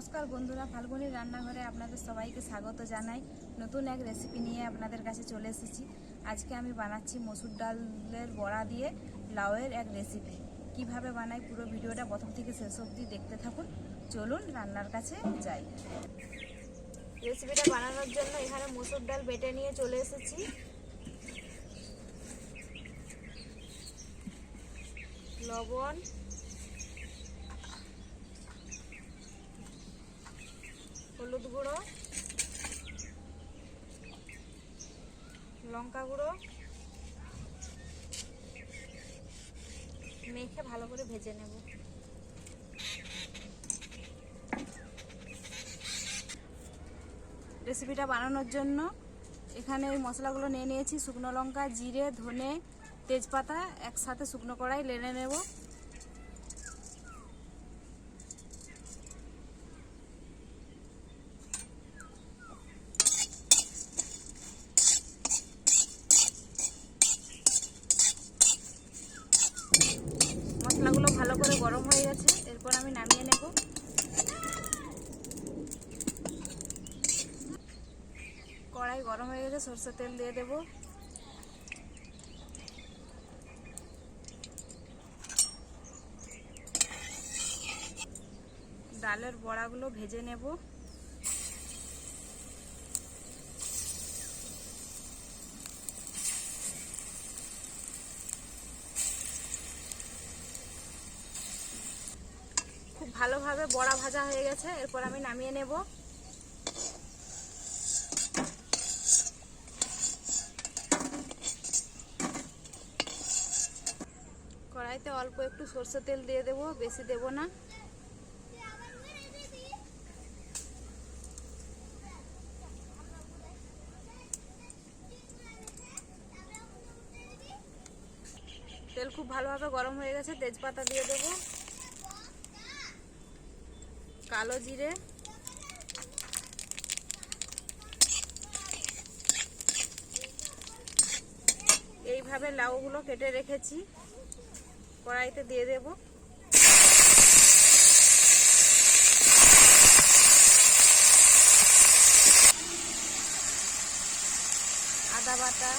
নমস্কার বন্ধুরা, ফাল্গুনী রান্নাঘরে আপনাদের সবাইকে স্বাগত জানাই। নতুন এক রেসিপি নিয়ে আপনাদের কাছে চলে এসেছি। আজকে আমি বানাচ্ছি মসুর ডালের বড়া দিয়ে লাউয়ের এক রেসিপি। কিভাবে বানাই পুরো ভিডিওটা প্রথম থেকে শেষ অবধি দেখতে থাকুন। চলুন রান্নার কাছে যাই। রেসিপিটা বানানোর জন্য এখানে মসুর ডাল বেটে নিয়ে চলে এসেছি। লবণ, হলুদ গুঁড়ো, লঙ্কা গুঁড়ো মেখে ভালো করে ভেজে নেব। রেসিপিটা বানানোর জন্য এখানে ওই মশলাগুলো নিয়ে নিয়েছি। শুকনো লঙ্কা, জিরে, ধনে, তেজপাতা একসাথে শুকনো কড়াই নেড়ে নেব। মশলাগুলো ভালো করে গরম হয়ে গেছে, এরপর আমি নামিয়ে নেব। কড়াই গরম হয়ে গেছে, সরষের তেল দিয়ে দেব। ডালের বড়াগুলো ভেজে নেব। খুব ভালোভাবে বড়া ভাজা হয়ে গেছে, এরপর আমি নামিয়ে নেব। কড়াইতে অল্প একটু সরষের তেল দিয়ে দেব, বেশি দেব না। তেল খুব ভালোভাবে গরম হয়ে গেছে, তেজপাতা দিয়ে দেব, কালো জিরে, এইভাবে লাউগুলো কেটে রেখেছি কড়াইতে দিয়ে দেব। আদা বাটা,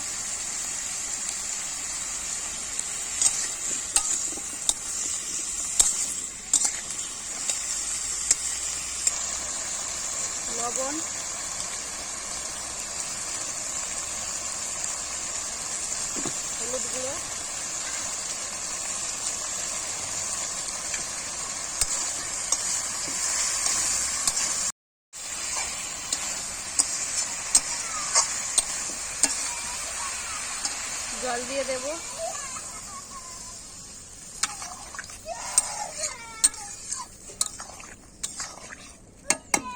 লবণ, হলুদ গুঁড়ো, জল দিয়ে দেব।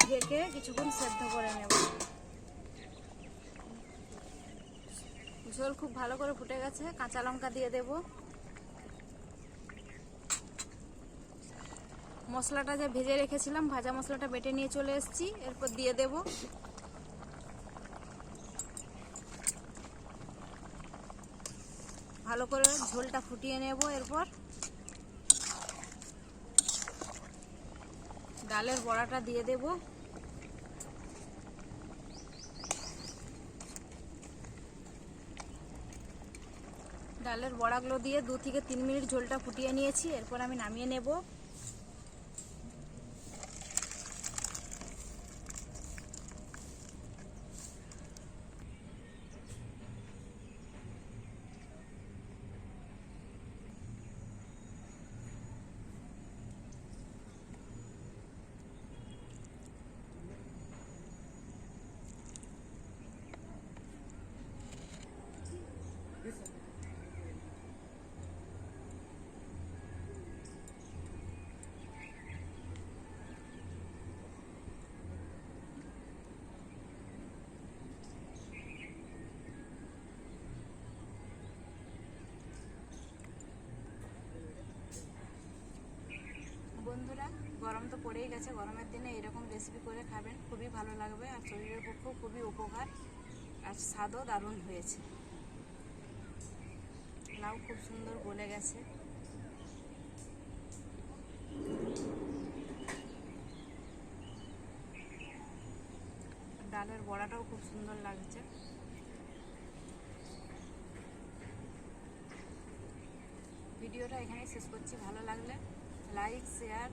ঢেকে কিছুক্ষণ সেদ্ধ করে নেব। ঝোল খুব ভালো করে ফুটে গেছে, কাঁচা লঙ্কা দিয়ে দেব। মশলাটা যে ভেজে রেখেছিলাম, ভাজা মশলাটা বেটে নিয়ে চলে এসেছি, এরপর দিয়ে দেব। ভালো করে ঝোলটা ফুটিয়ে নেব। এরপর ডালের বড়াটা দিয়ে দেব। ডালের বড়াগুলো দিয়ে 2 থেকে 3 মিনিট ঝোলটা ফুটিয়ে নিয়েছি, এরপর আমি নামিয়ে নেব। বন্ধুরা, গরম তো পড়েই গেছে, গরমের দিনে এরকম রেসিপি করে খাবেন, খুবই ভালো লাগবে আর শরীরের পক্ষেও খুবই উপকার আর স্বাদও দারুণ হয়েছে। লাউ খুব সুন্দর গলে গেছে। ডালের বড়াটাও খুব সুন্দর লাগছে। ভিডিওটা এখানেই শেষ করছি। ভালো লাগলে লাইক, শেয়ার,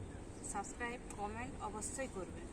সাবস্ক্রাইব, কমেন্ট অবশ্যই করবেন।